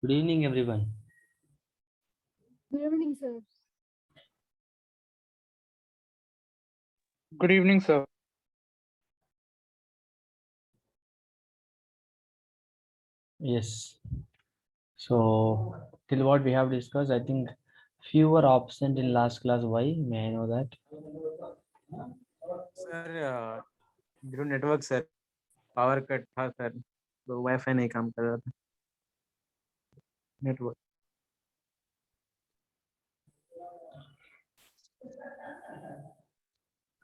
Good evening, everyone. Good evening, sir. Good evening, sir. Yes. So, till what we have discussed, I think few were absent in last class. Why? May I know that? Sir due network sir power cut था sir तो wifi नहीं काम कर रहा था network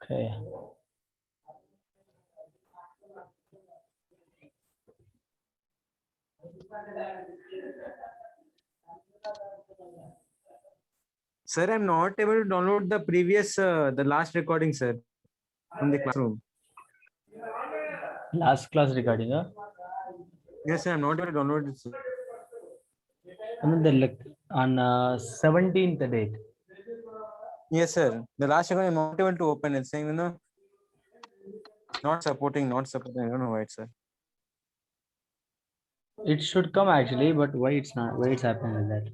Okay. Sir I am not able to download the previous the last recording sir from the classroom Last class regarding yes sir I am not able to download it on 17th date. Yes sir the last recording I am not able to open it saying not supporting I don't know why sir It should come actually, but why it's not? Why it's happening like that?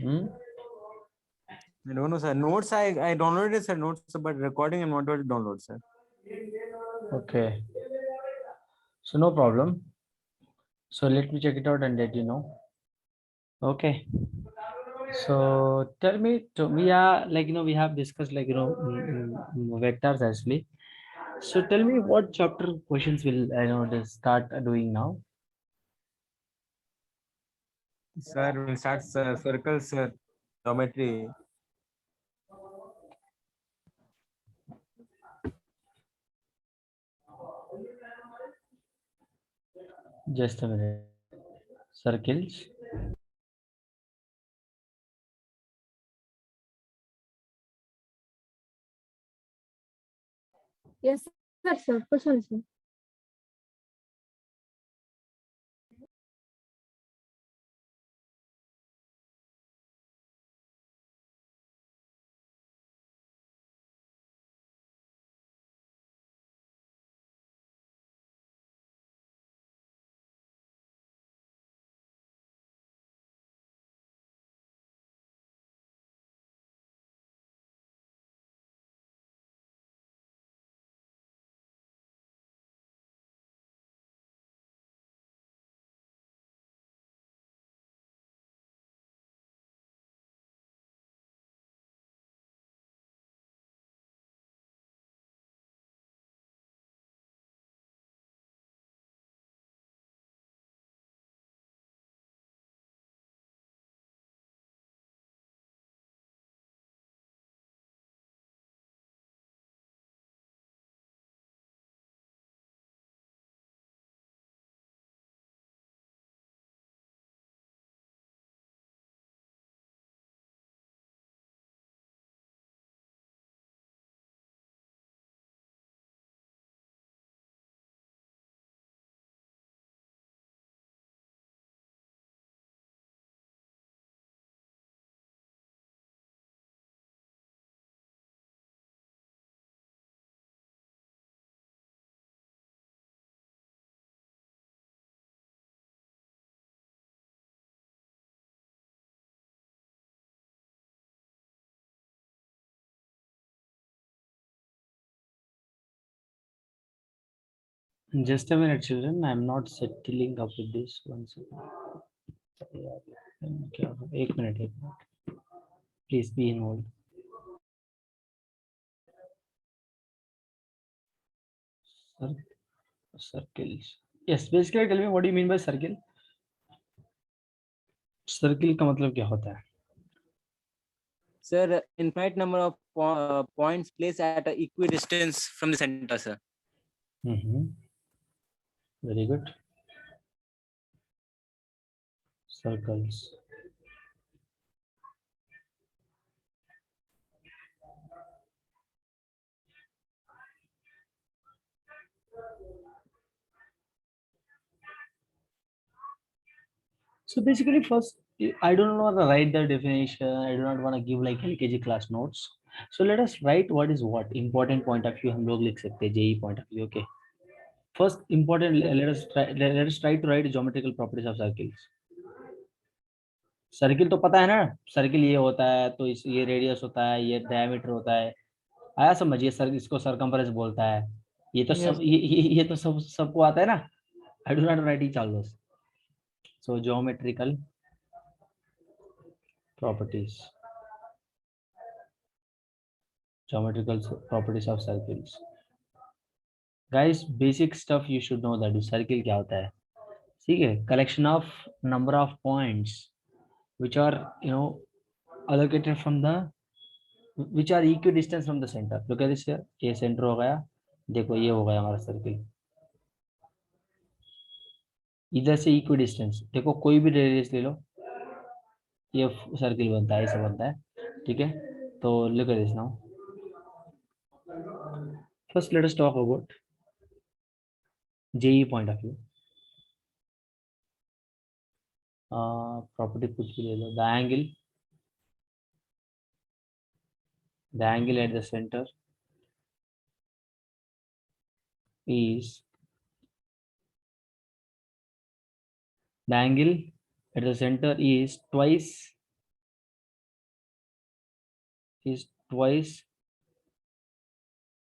Hmm? I don't know sir notes I downloaded sir notes but recording I'm not able to download sir Okay. So no problem. So let me check it out and let you know. Okay. So tell me, we are like we have discussed vectors actually. So tell me what chapter questions will they start doing now? sir we'll start circles sir geometry Just a minute. Circles. Yes, sir. Question, sir. Just a minute, children. I'm not settling up with this. One second. Okay, 1 minute. Please be in hold. Circles. Yes, basically tell me what do you mean by circle? Circle का मतलब क्या होता है? sir infinite number of points placed at a equidistance from the center sir Very good. Circles. So basically, first, I don't want to write the definition. I do not want to give like LKG class notes. So let us write what is what. Important point of view हम लोग लिख सकते हैं JEE point of view. Okay. First important, let us try to write geometrical properties of circles. Circle तो पता है ना, circle ये होता है तो इस ये रेडियस होता है, ये डायमीटर होता है, आया समझ, ये सर इसको सरकमफेरेंस बोलता है, ये तो सब ये तो सब सबको आता है ना. I do not right each all this. So geometrical properties, geometrical properties of circles. Guys, basic stuff you should know that circle क्या होता है. ठीक है, collection of number of points which are allocated from the, which are equidistant from the center. Look at this here, ये center हो गया, देखो ये हो गया हमारा सर्किल, इधर से इक्विडिस्टेंस, देखो कोई भी रेडियस ले लो, ये सर्किल बनता है, ऐसा बनता है. ठीक है, तो look at this now. First let us talk about JEE point of view. Property कुछ भी ले लो. The angle at the centre is the angle at the center is twice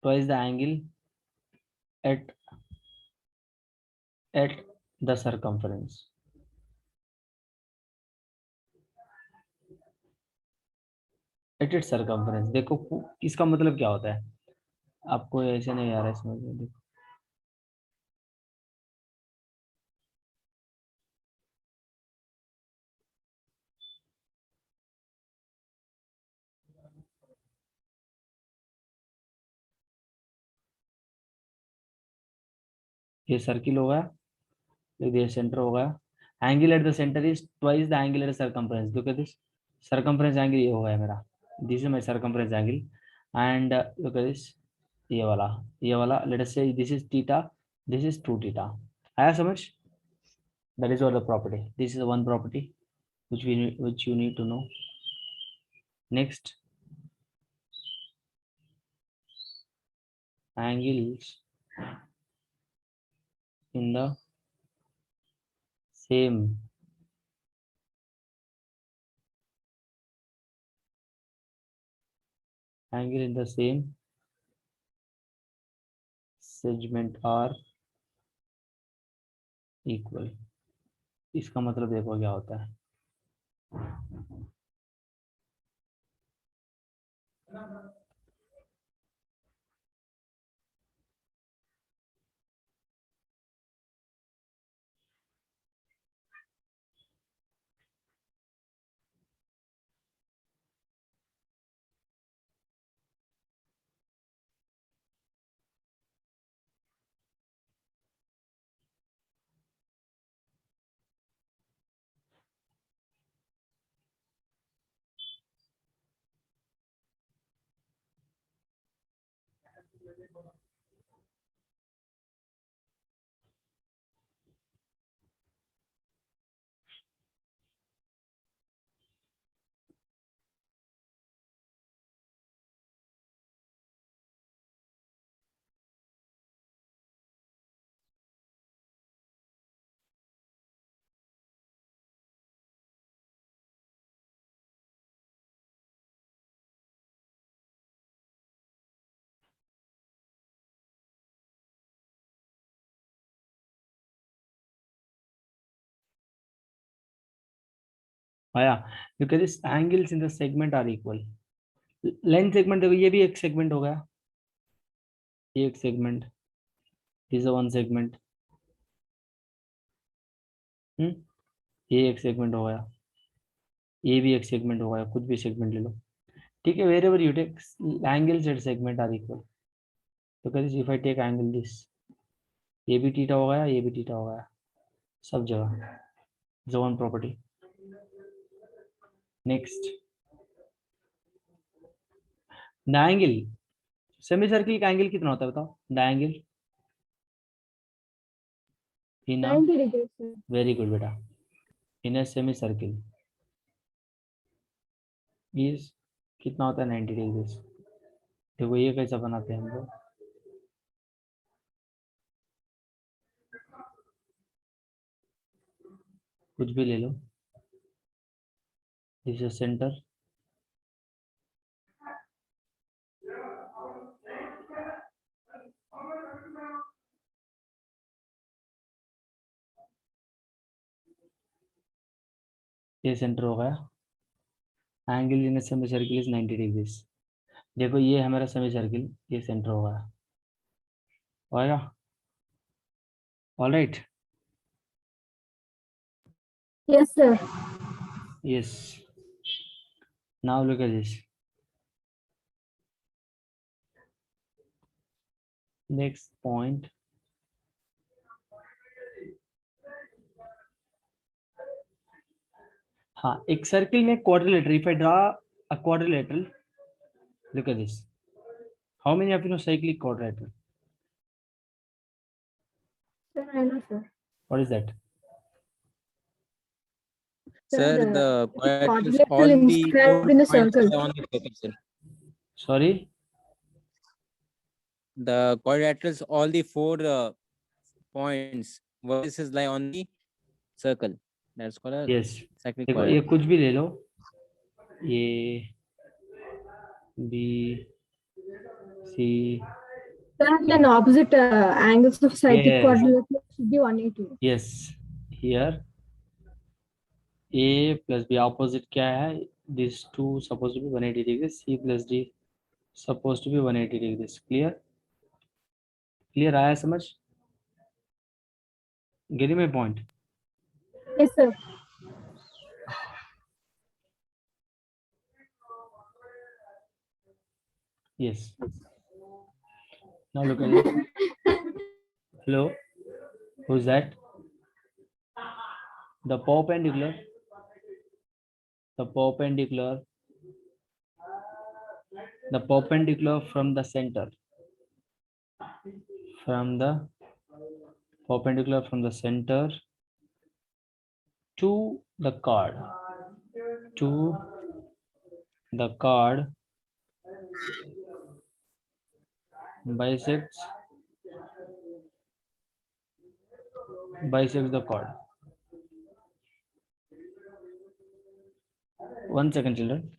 the angle at the circumference. At its circumference. देखो इसका मतलब क्या होता है, आपको ऐसे नहीं आ रहा है समझ में. देखो ये सर्किल हो गया, ये सेंटर हो गया. Angle at the centre is twice the angle at the circumference. Look at this, circumference angle ये हो गया मेरा, this is my circumference angle. And look at this, ये वाला लेट अस से this is theta, this is 2 theta. आया समझ? That is what the property. This is one property which you need to know. Next, angles in the same segment are equal. इसका मतलब देखो क्या होता है. आया, because this angles in the segment are equal. Length segment देखो, ये भी एक सेगमेंट हो गया, ये एक segment, this is one segment. ये एक सेगमेंट हो गया, ये भी एक सेगमेंट हो गया, कुछ भी सेगमेंट ले लो. ठीक है, wherever you take angles at segment are equal. तो कहते if I take angle this, ये भी थीटा हो गया, ये भी थीटा हो गया, सब जगह. One property. Next, the angle, semi circle का एंगल कितना होता है बताओ. The angle in 90 degrees, sir. Very good बेटा, इन ए सेमी सर्किल इज कितना होता है 90 डिग्रीज. देखो ये कैसा बनाते हैं हम लोग, कुछ भी ले लो. This is center. ये सेंटर हो गया. Angle in semi circle is 90 degrees. देखो ये हमारा सेमी सर्किल, ये सेंटर हो गया. होगा. All right. Yes, sir. Yes. Now look at this. Next point. हाँ, एक सर्किल में quadrilateral. If I draw a quadrilateral, look at this. How many of you know cyclic quadrilateral? Sir, I know, sir. What is that? Sir, Sir, the it is quadrilaterals, quadrilateral all the inscribed four in a points circle. are on the circle, sir. Sorry. The quadrilaterals, all the four points, vertices lie on the circle. That's called a Yes. cyclic देखो ये quadrilateral. कुछ भी ले लो. ये B, C. Sir, then opposite angles of cyclic Yes. quadrilateral should be 180. Yes. Here A plus B opposite क्या है? These two supposed to be 180 degrees. C plus D supposed to be 180 degrees. Clear? Clear आया समझ? Getting my point? Yes, sir. Yes. Now look at it. Hello? Who's that? The perpendicular from the center, to the chord bisects the chord. 1 second, children.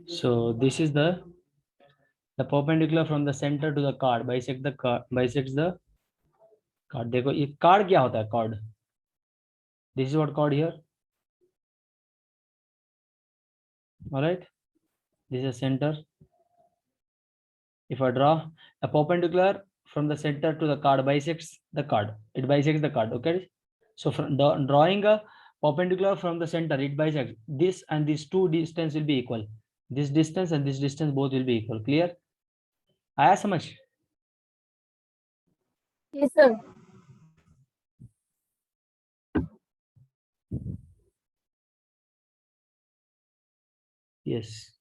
So this is the perpendicular from the center to the chord bisects the chord. देखो ये chord क्या होता है? Chord. This is what chord here. All right. This is center. If I draw a perpendicular from the center to the chord bisects the chord. It bisects the chord. Okay. So from drawing a perpendicular from the center, it bisects this, and these two distance will be equal. This distance and this distance both will be equal. Clear? आया समझ? Yes, sir. Yes.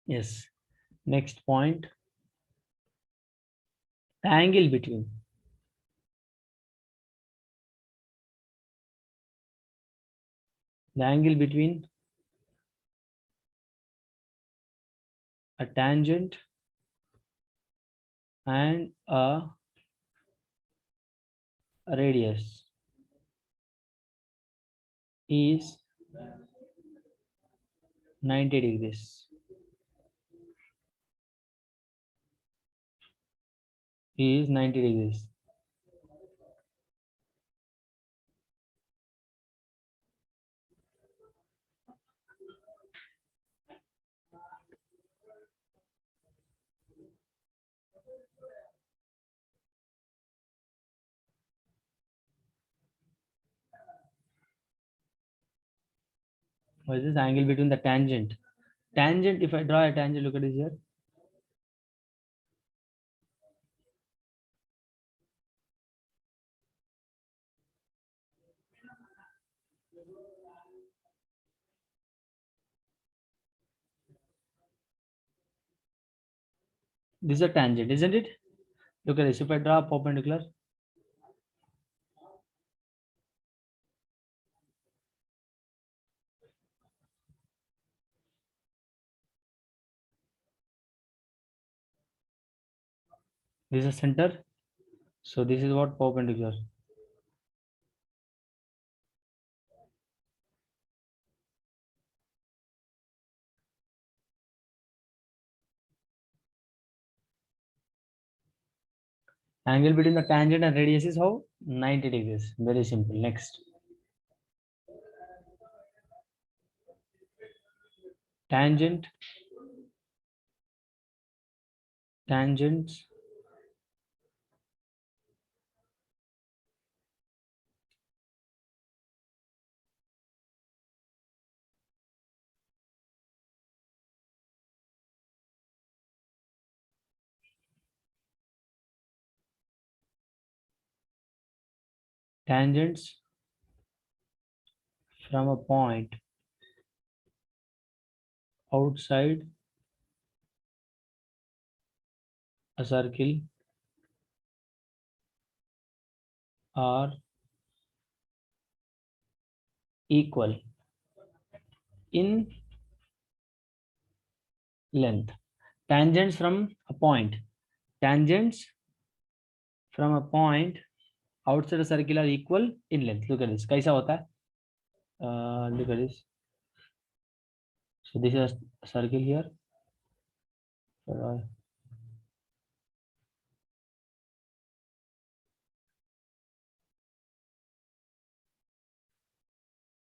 Yes. Next point. The angle between. The angle between a tangent and a radius is 90 degrees. Is 90 degrees. What is this angle between the tangent? Tangent, if I draw a tangent, look at this here. This is a tangent, isn't it? Look at this. If I draw a perpendicular, this is a center. So this is what perpendicular. Angle between the tangent and radius is how? 90 degrees. Very simple. Next. Tangent. Tangents. Tangents from a point outside a circle are equal in length. Tangents from a point. Tangents from a point outside a circle are equal in length. Look at this. कैसा होता है? Look at this. So this is a circle here.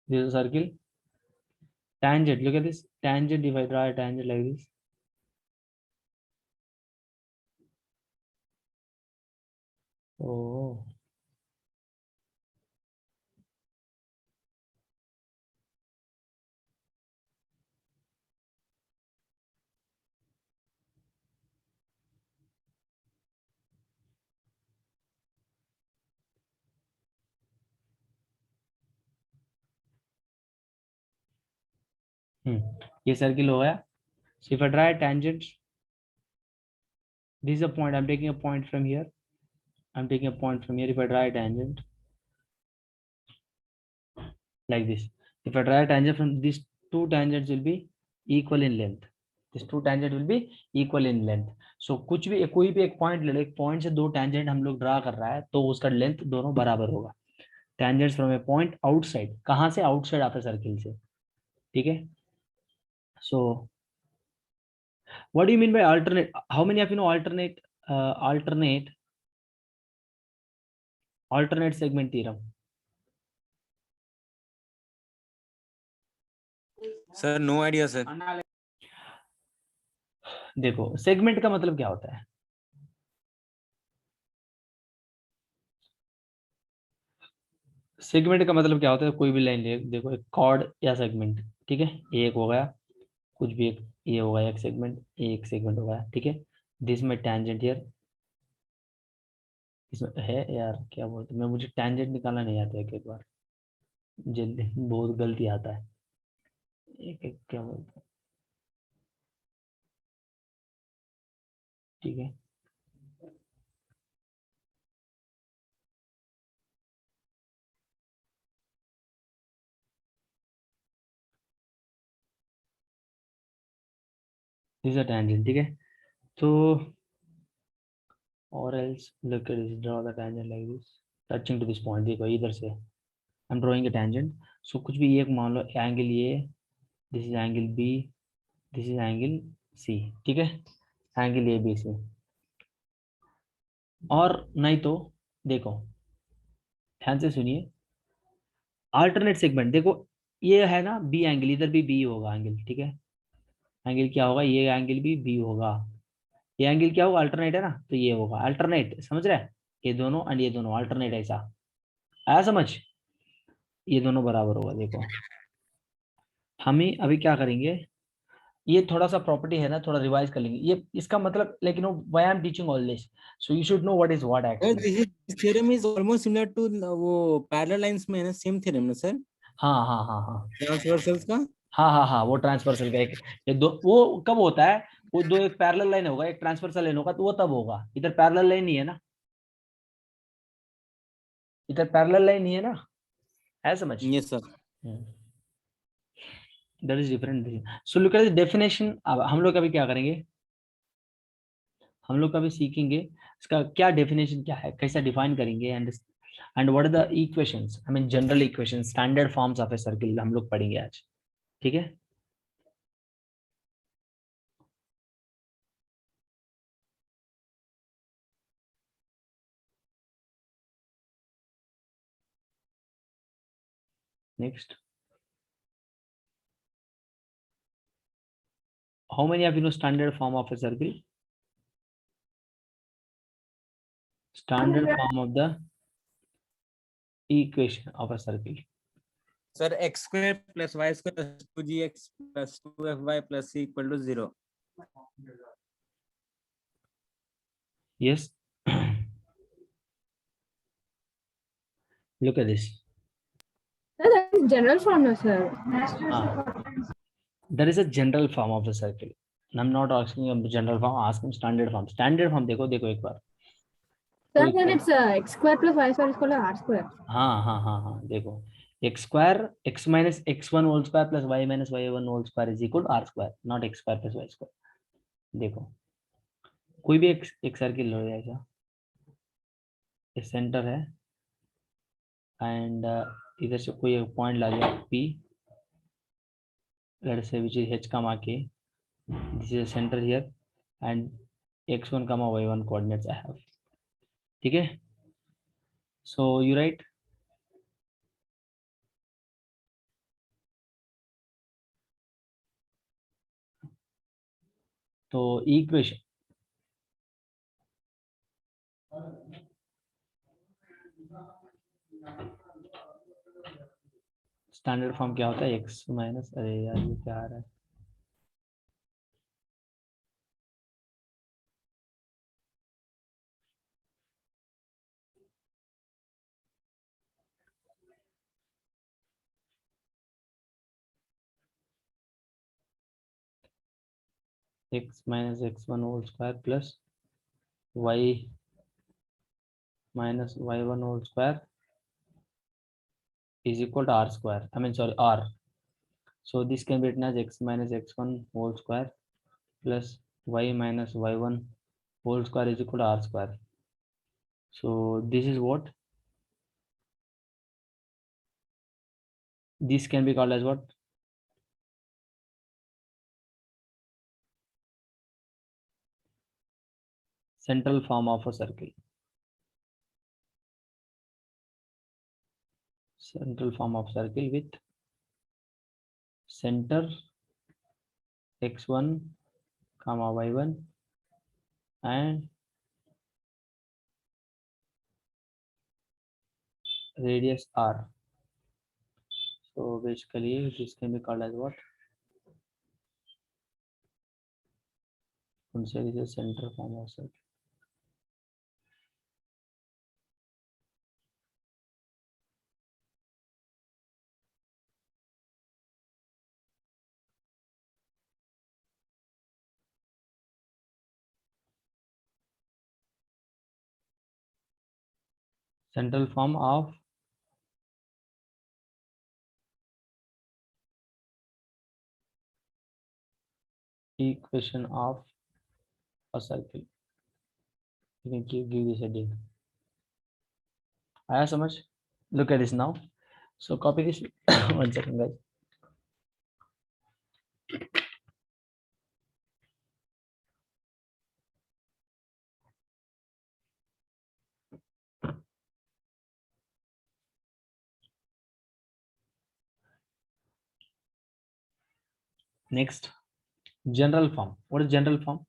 This is a circle. Tangent. Look at this. Tangent. If I draw a tangent like this. Oh. ये circle हो गया. So if I draw a tangent, this is a point. I'm taking a point from here. I'm taking a point from here. If I draw a tangent like this, if I draw a tangent from these two tangents will be equal in length. These two tangent will be equal in length. So कुछ भी कोई भी एक point ले लो, एक point से दो tangent हम लोग ड्रा कर रहा है तो उसका लेंथ दोनों बराबर होगा. Tangents from a point outside. कहाँ से? आउटसाइड आपके सर्किल से. ठीक है. So what do you mean by alternate? How many of you know alternate segment theorem? Sir, no idea, sir. देखो सेगमेंट का मतलब क्या होता है? सेगमेंट का मतलब क्या होता है? कोई भी लाइन ले, देखो एक कॉर्ड या सेगमेंट. ठीक है, एक हो गया कुछ भी, एक ये हो गया एक सेगमेंट हो गया. ठीक है, दिस में टैंजेंट हियर. इसमें है यार क्या बोलते हैं, मैं मुझे टैंजेंट निकालना नहीं आता एक एक बार, जल्दी बहुत गलती आता है. एक एक क्या बोलते हैं. ठीक है, दिस अ टैंजेंट. ठीक है, तो or else look at this, draw the tangent like this touching to this point. देखो इधर से I am drawing a tangent. So कुछ भी एक मान लो एंगल ये, this is angle B, this is angle C. ठीक है, एंगल ए बी सी. और नहीं तो देखो ध्यान से सुनिए, अल्टरनेट सेगमेंट देखो, ये है ना बी एंगल, इधर भी बी होगा एंगल. ठीक है, एंगल क्या होगा? ये एंगल भी बी होगा. ये एंगल क्या होगा? अल्टरनेट है ना, तो ये होगा अल्टरनेट. समझ रहे हैं? ये दोनों एंड ये दोनों अल्टरनेट. ऐसा आया समझ? ये दोनों बराबर होगा. देखो हम ही अभी क्या करेंगे, ये थोड़ा सा प्रॉपर्टी है ना, थोड़ा रिवाइज कर लेंगे ये, इसका मतलब लेकिन why I am teaching all this, so you should know what is what Sir, actually. this theorem is almost similar to वो parallel lines में है ना, same theorem ना sir, हाँ हाँ हाँ हाँ transversals का. हाँ हाँ हाँ, वो ट्रांसवर्सल का एक, ये दो वो कब होता है? वो दो एक पैरेलल लाइन होगा, एक ट्रांसवर्सल लाइन होगा, तो वो तब होगा. इधर पैरेलल लाइन नहीं है ना, इधर पैरेलल लाइन नहीं है ना, है समझ? Yes sir. That is different. So look at the definition. अब हम लोग अभी क्या करेंगे, हम लोग अभी सीखेंगे इसका क्या डेफिनेशन क्या है, कैसा डिफाइन करेंगे, and what are the equations, I mean general equation, standard forms of a circle हम लोग पढ़ेंगे आज. ठीक है, next. How many of you know standard form of a circle? Standard form of the equation of a circle. Sir, x square plus y square plus 2gx plus 2fy plus c equal to 0. Yes. Look at this. Sir, that is general form, no, sir. There is a general form of the circle. I'm not asking a general form, asking standard form. Standard form देखो देखो एक बार. Sir, then it's x square plus y square is equal to r square. हाँ हाँ हाँ हाँ देखो, x square x minus x1 whole square plus y minus y1 whole square is equal to r square, not x square plus y square. देखो कोई भी एक circle हो जाएगा, ये सेंटर है एंड इधर से कोई एक पॉइंट ला दिया P, let's say which is h comma k. This is a center here and x1 comma y1 coordinates I have. ठीक है, so you write तो इक्वेशन स्टैंडर्ड फॉर्म क्या होता है? x माइनस, अरे यार ये क्या आ रहा है, x minus x1 whole square plus y minus y1 whole square is equal to r square. I mean, sorry, r. So this can be written as x minus x1 whole square plus y minus y1 whole square is equal to r square. So this is what? This can be called as what? Central form of a circle. Central form of circle with center x1 comma y1 and radius r. So basically this can be called as what? Consider this a center form of circle. Central form of equation of a circle. You can give this a dig. Aya so much. Look at this now. So copy this. One second, guys. Next, general form. What is general form?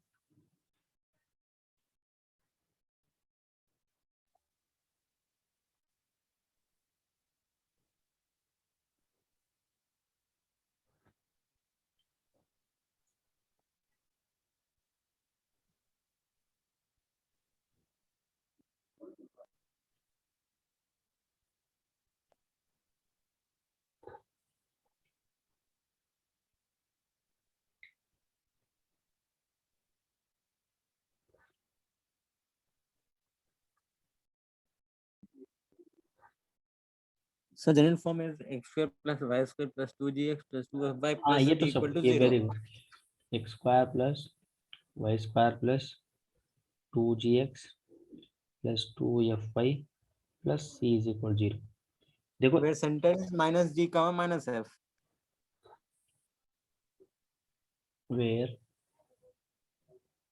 So general form is x square plus y square plus 2gx plus 2fy plus ये c तो equal सब to ये 0. very good. X square plus y square plus 2gx plus 2fy plus c is equal to 0. देखो Where center is minus g comma minus f. where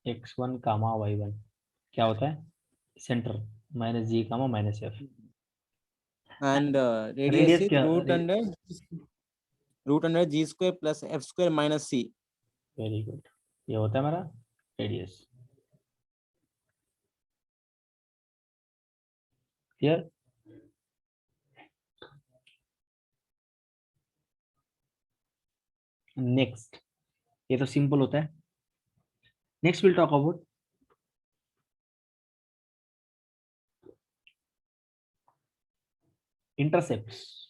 x1 comma y1 क्या होता है? Center minus g comma minus f. And radius Radius is क्या? root under g square plus f square minus c. Very good. ये होता है हमारा radius. Here. Next, ये तो simple होता है. Next we'll talk about intercepts.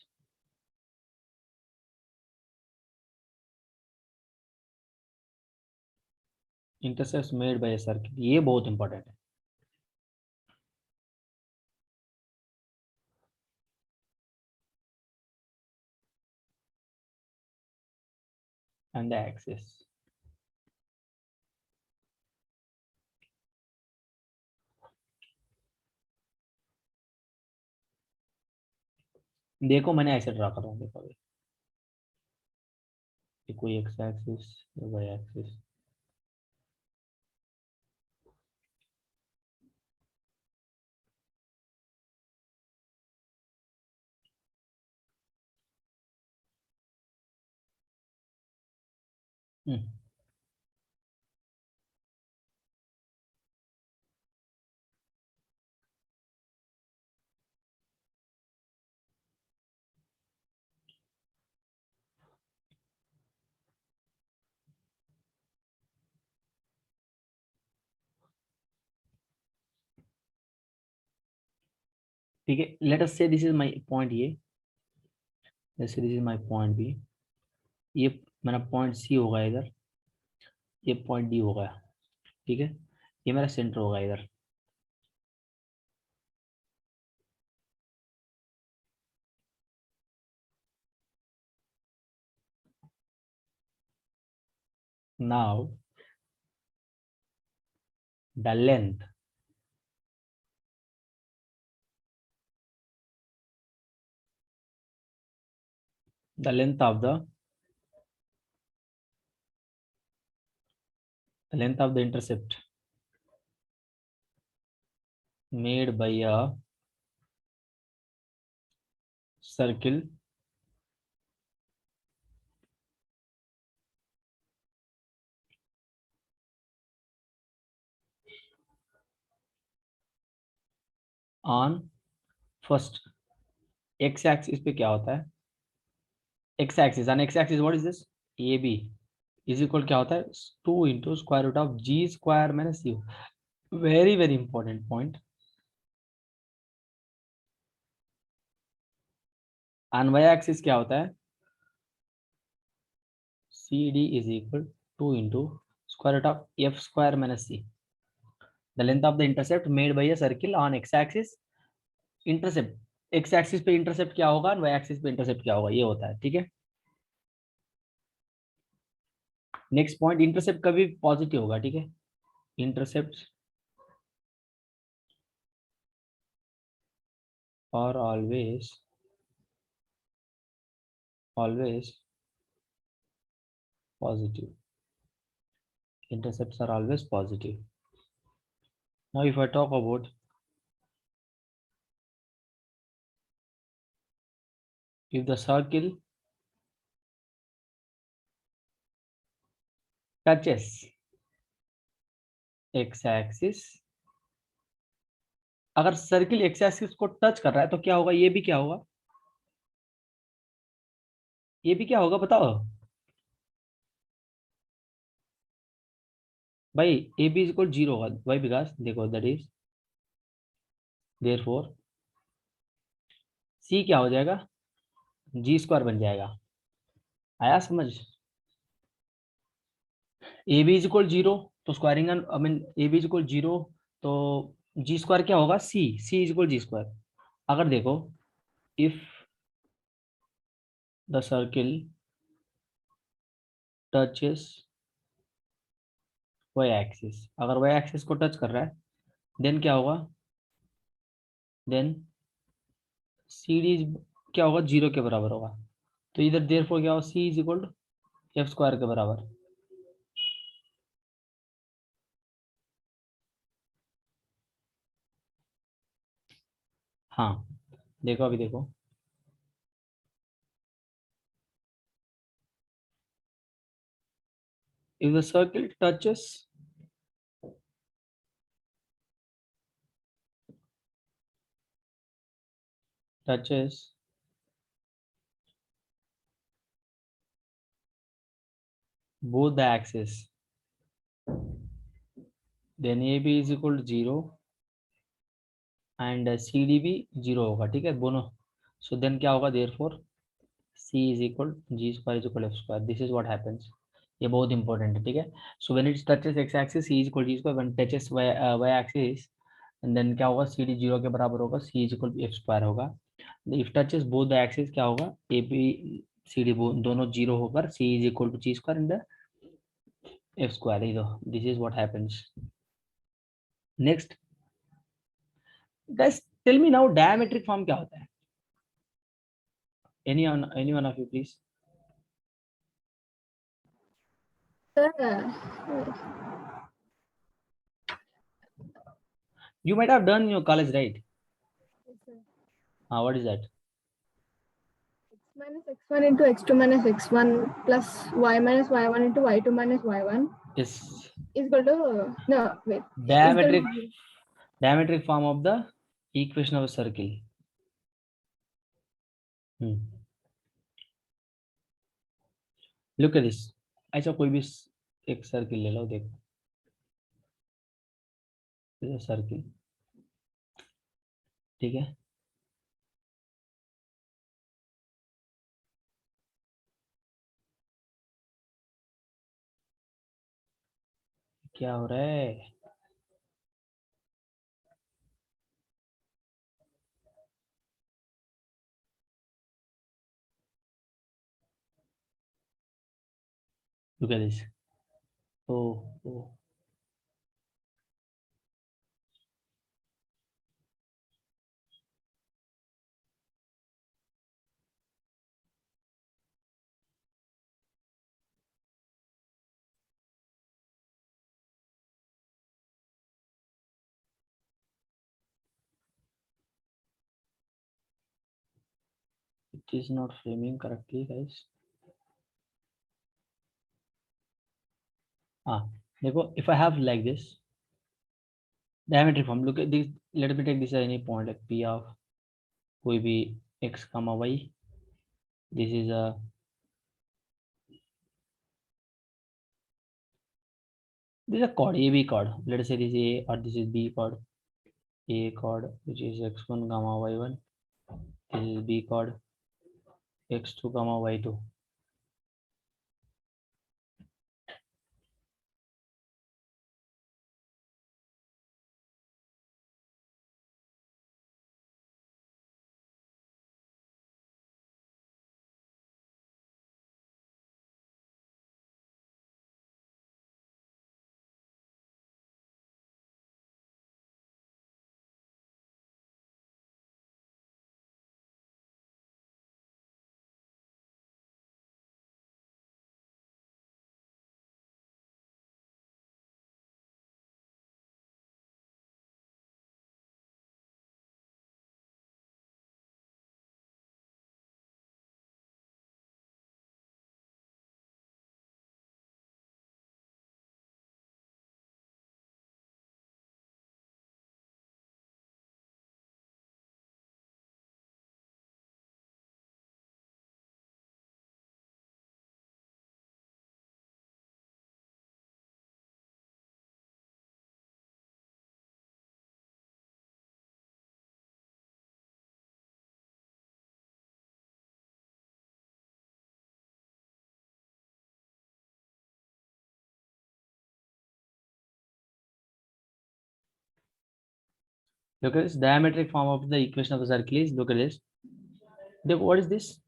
Intercepts made by a circle. ये बहुत important है. And the axis. देखो मैंने ऐसे ड्रा कर रहा हूँ. देखो अभी ये कोई एक्स एक्सिस या वाई एक्सिस. ठीक है. Let us say this is my point A. Let's say this is my point B. ये मेरा point C होगा इधर. ये पॉइंट डी होगा, ठीक है, ये मेरा सेंटर होगा इधर। Now the length of the intercept made by a circle on first x axis पे क्या होता है, x axis on x axis what is this, AB is equal क्या होता है 2 into square root of g square minus u, very very important point। on y axis क्या होता है CD is equal 2 into square root of f square minus c, the length of the intercept made by a circle on x axis, intercept x axis पे intercept क्या होगा, Y axis पे intercept क्या होगा, ये होता है, ठीक है। नेक्स्ट पॉइंट, इंटरसेप्ट कभी पॉजिटिव होगा, ठीक है, इंटरसेप्ट और always positive, intercepts are always positive। Now if I talk about if the circle touches x axis, अगर सर्किल एक्स एक्सिस को टच कर रहा है तो क्या होगा, ये भी क्या होगा, ये भी क्या होगा बताओ भाई, ए बी इज इक्वल 0 होगा, वाई बिकॉज देखो दैट इज देयरफॉर सी क्या हो जाएगा, जी स्क्वायर बन जाएगा, आया समझ। ए बी इज इक्वल 0 तो squaring I mean A B is equal 0 तो जी स्क्वायर क्या होगा, C is equal G square. अगर देखो if the circle touches Y axis, अगर वाई एक्सिस को टच कर रहा है देन क्या होगा, देन सी डी क्या होगा, 0 के बराबर होगा, तो इधर देयरफॉर क्या होगा, C is equal to F square के बराबर। हाँ देखो अभी देखो, if the circle touches both the axis, then AB is equal to 0 and CD भी 0 होगा, ठीक है दोनों। so then क्या होगा, therefore C is equal G square is equal F square, this is what happens। ये बहुत इंपॉर्टेंट है, ठीक है। so when it touches x axis C is equal G square, when it touches y axis and then क्या होगा, CD 0 के बराबर होगा, C is equal F square होगा। if touches both the axis क्या होगा, AB CD दोनों 0 होकर C is equal to G square and the F square, इधर this is what happens। next guys tell me now diametric form क्या होता है, any one of you please। Sir, you might have done in your college, right? yes, sir. What is that? X minus x1 into x2 minus x1 plus y minus y1 into y2 minus y1 Yes, is equal to, no, wait, is equal diametric to diametric form of the equation of a circle। look at this, ऐसा कोई भी एक circle ले लो, देखो circle, ठीक है, क्या हो रहा है? Look at this. Oh. It is not framing correctly, guys. देखो, if I have like this diametric form, look at this. Let me take this as any point like P of कोई भी x comma y. This is a chord, AB chord. Let us say this is A or this is B chord. A chord which is x1 comma y1. This is B chord x2 comma y2. Look at this diametric form of the equation of the circle is, look at this. What is this?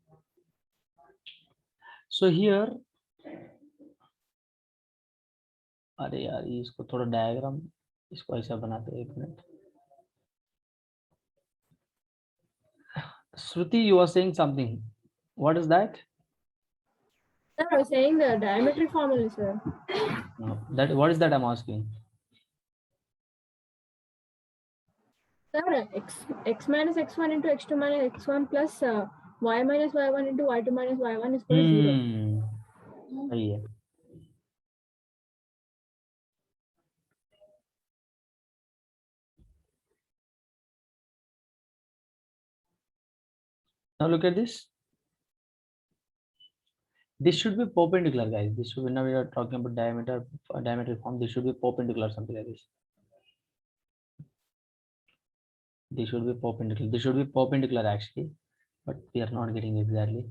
So here, अरे यार इसको थोड़ा diagram इसको ऐसा बनाते हैं, एक minute. Shruti, you are saying something. What is that? Sir, I was saying the diametric formula, sir. No, that what is that I'm asking? Sir, x minus x1 into x2 minus x1 plus y minus y1 into y2 minus y1 is equal to 0. सही है. Now look at this. This should be perpendicular, guys. This should be, now we are talking about diametric form. This should be perpendicular, something like this. This should be perpendicular. This should be perpendicular actually, but we are not getting exactly.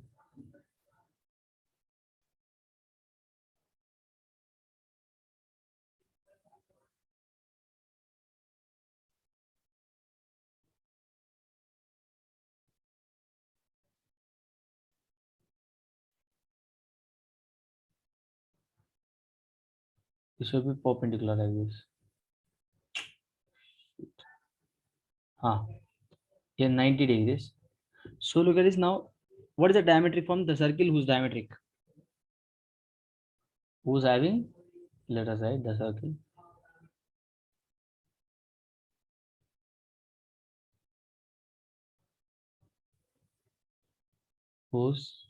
This should be perpendicular like this. Here 90 degrees. So look at this now. What is the diametric form? The circle whose diametric? Who's having? Let us write the circle. Whose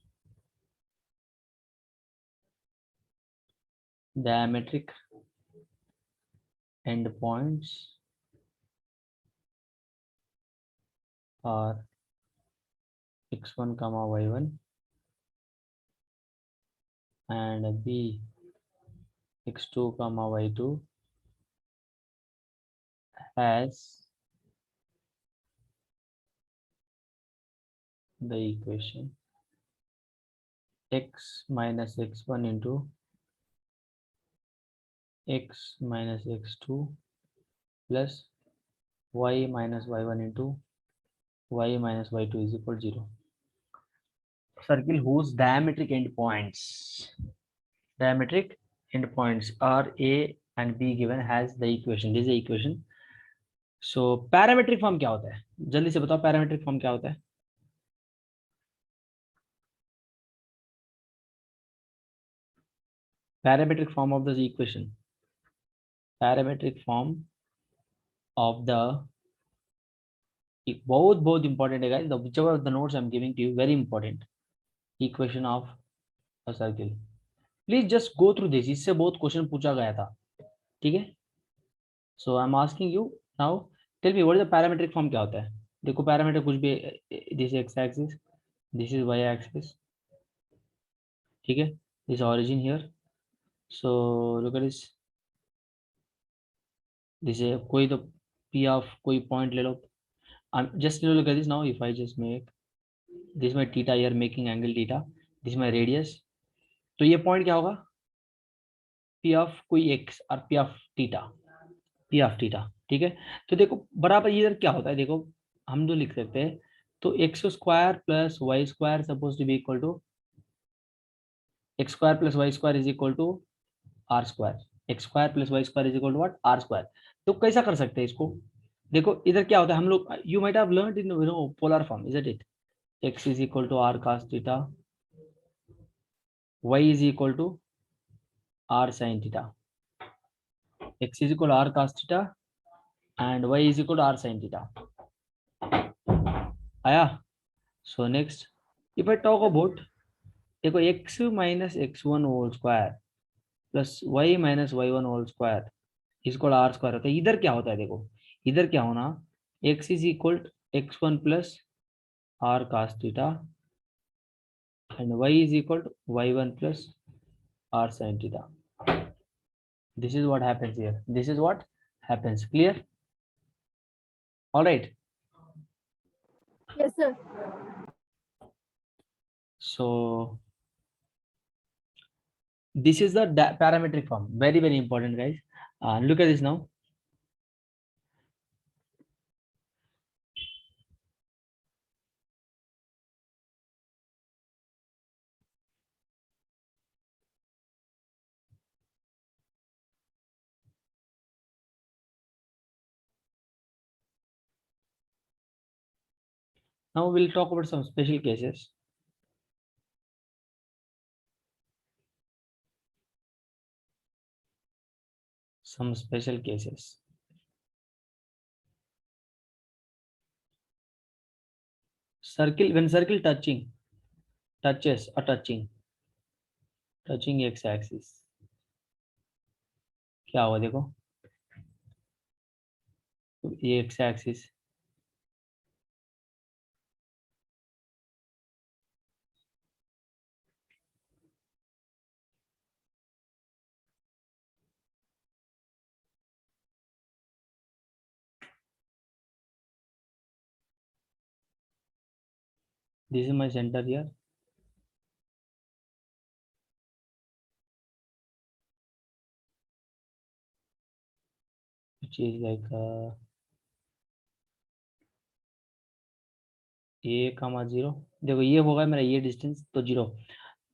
diametric endpoints are x1 comma y1 and b x2 comma y2 has the equation x minus x1 into x minus x2 plus y minus y1 into y minus y2 is equal to 0. Circle whose diametric endpoints are a and b given has the equation. This is the equation. So parametric form क्या होता है? जल्दी से बताओ parametric form क्या होता है? Parametric form of the equation. Parametric form of the बहुत important है guys. The whichever the notes I'm giving to you, very important. Equation of a circle. Please just go through this. इससे बहुत question पूछा गया था, ठीक है? So I'm asking you now. Tell me what is the parametric form क्या होता है? देखो पैरामीटर कुछ भी, this is x axis, this is y axis, ठीक है? This origin here. So look at this. This is कोई तो p of कोई point ले लो. Just look at this now. If I just make this my theta here, making angle theta. This is my radius. तो ये point क्या होगा? p of कोई x और p of theta. p of theta, ठीक है? तो देखो बराबर इधर क्या होता है, देखो हम जो लिख सकते हैं, तो x square plus Y square suppose to be equal to x square plus Y square is equal to R square. x square plus Y square is equal to what? R square. तो कैसा कर सकते हैं इसको? देखो इधर क्या होता है, हम लोग you might have learned in polar form, is it? x is equal to R cos theta, y is equal to R sin theta. x is equal to r cos theta and y is equal to r sin theta. आया? So next, if I talk about, देखो x minus x1 whole square plus y minus y1 whole square is equal to r square होता है. इधर क्या होता है, देखो इधर क्या होना, x is equal to x1 plus r cos theta and y is equal to y1 plus r sin theta. This is what happens here. This is what happens. Clear? All right. Yes, sir. So this is the parametric form. Very, very important, guys. Look at this now. Now we'll talk about some special cases. Some special cases. Circle, when circle touches or touching x-axis, क्या हुआ देखो, ये x-axis, this is my center here. Which is like a,0. देखो ये होगा मेरा ये distance, तो 0.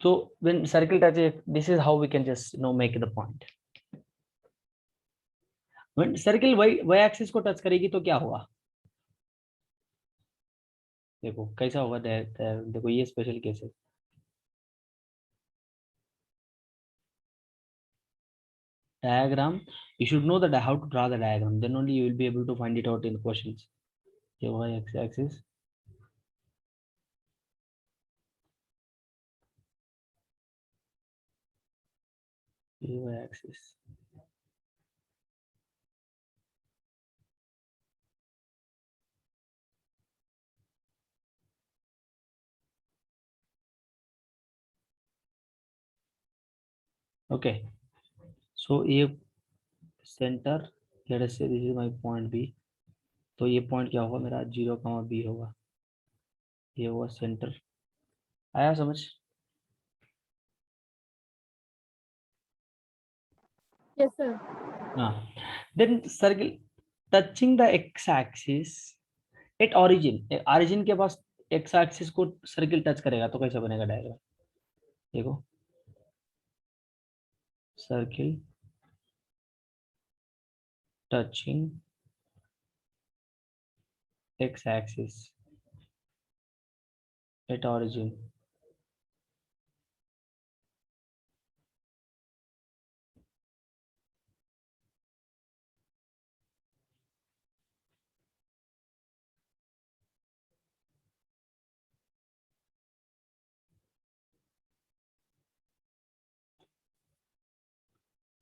तो when circle touches, this is how we can just make the point. When circle y axis को टच करेगी तो क्या होगा, देखो कैसा होगा. देखो ये स्पेशल केस है. Diagram, you should know that how to draw the diagram, then only you will be able to find it out in questions. ये y axis, y axis. Okay, so ये center, let us say this is my point B. तो ये point क्या होगा मेरा, 0, B होगा. ये होगा center. आया समझ? Yes, sir. Then circle touching the x-axis at origin. origin के पास x-axis को सर्किल टच करेगा तो कैसा बनेगा डायग्राम? देखो, circle touching x-axis at origin.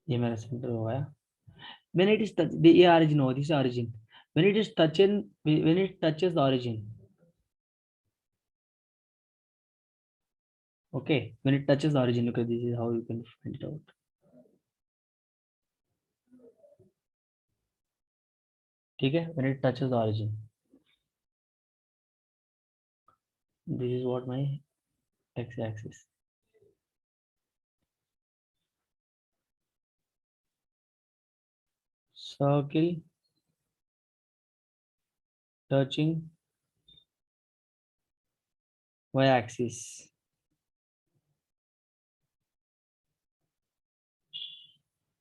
ये मेरा सेंटर हो गया. When it is touch, ये origin होगा, this is origin. When it is touching, when it touches the origin, okay, when it touches the origin, okay, this is how you can find it out. ठीक है, when it touches the origin, this is what my x-axis. Circle touching y-axis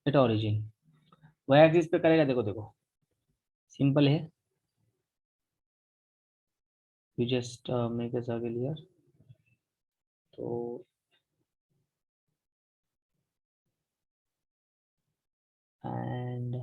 at origin. y-axis पे करेगा, देखो देखो, simple है. You just make a circle here. तो and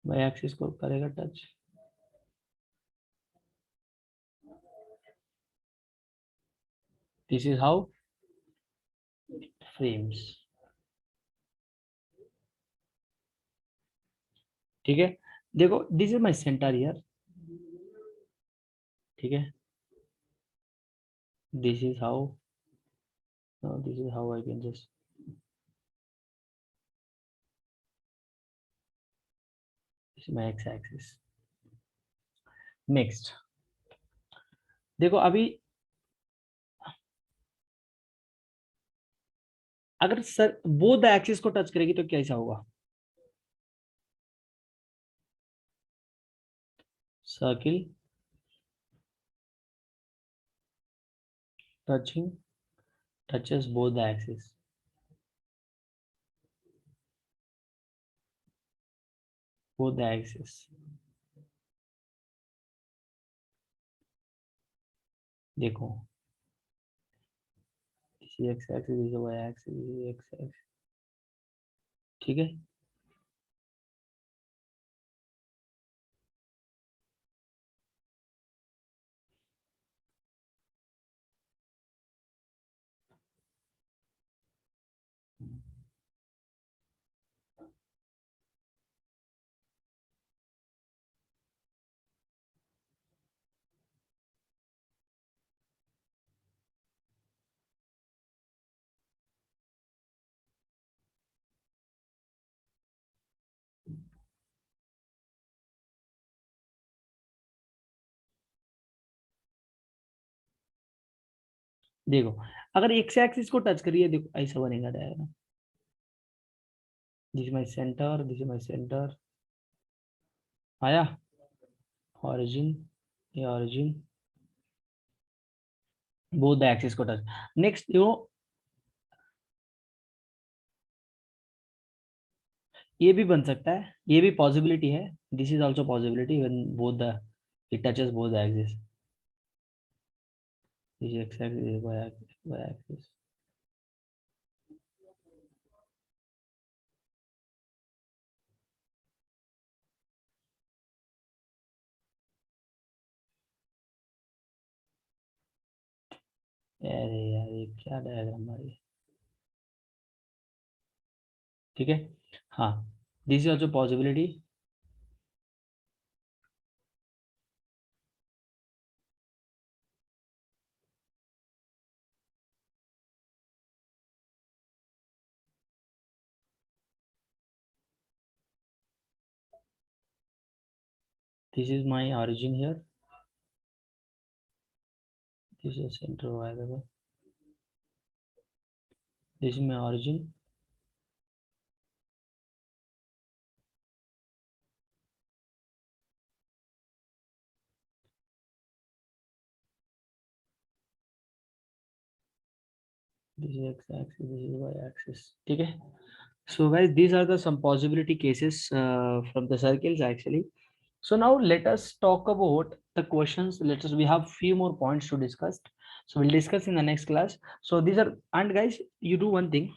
y-axis को करेगा touch. This is how it frames. ठीक है, देखो, this is my center here. ठीक है, this is how, no, this is how I can just, this is my x-axis. Next, देखो अभी अगर सर बोथ द एक्सिस को टच करेगी तो कैसा होगा? Circle touching touches both the axis. Both the axis. देखो, this is x axis, this is y axis, this is x axis. ठीक है, देखो अगर x एक्सिस को टच करिए, देखो ऐसा बनेगा diagram. This is my centre, this is my centre. आया origin, ये origin, both the axis को टच. नेक्स्ट ये भी बन सकता है, ये भी पॉसिबिलिटी है. This is also possibility when both the it touches both the axis. This is x axis, this is y axis. अरे यार, ये क्या डायग्राम है? ठीक है, हाँ, this is also possibility. This is my origin here. This is center by the way. This is my origin. This is x-axis, this is y-axis. ठीक है. So guys, these are the some possibility cases from the circles actually. So now let us talk about the questions. We have few more points to discuss. So we'll discuss in the next class. So these are, and guys, you do one thing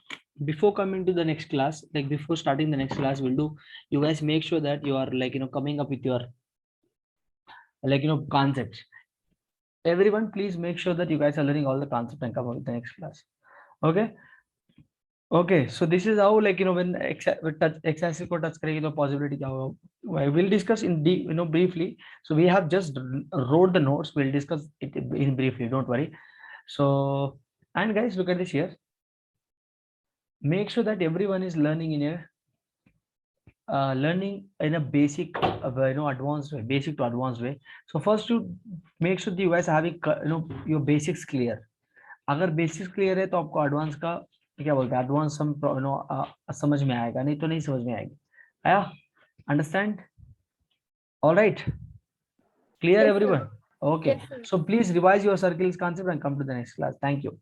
before coming to the next class, like before starting the next class, you guys make sure that you are like, coming up with your concepts. Everyone, please make sure that you guys are learning all the concepts and come up with the next class. Okay. Okay, so this is how when x-axis को touch करेगी तो possibility क्या होगा? We'll discuss in deep, briefly. So we have just wrote the notes. We'll discuss it in briefly. Don't worry. So, and guys, look at this here. Make sure that everyone is learning in a basic, advanced way, basic to advanced way. So first, you make sure that you guys are having your basics clear. अगर basics clear है तो आपको advance का क्या बोलते हैं, advance हम समझ में आएगा, नहीं तो नहीं समझ में आएगी. आया? Understand? Alright, clear Yes, sir. Everyone? Okay, Yes, sir. so please revise your circles concept and come to the next class. Thank you.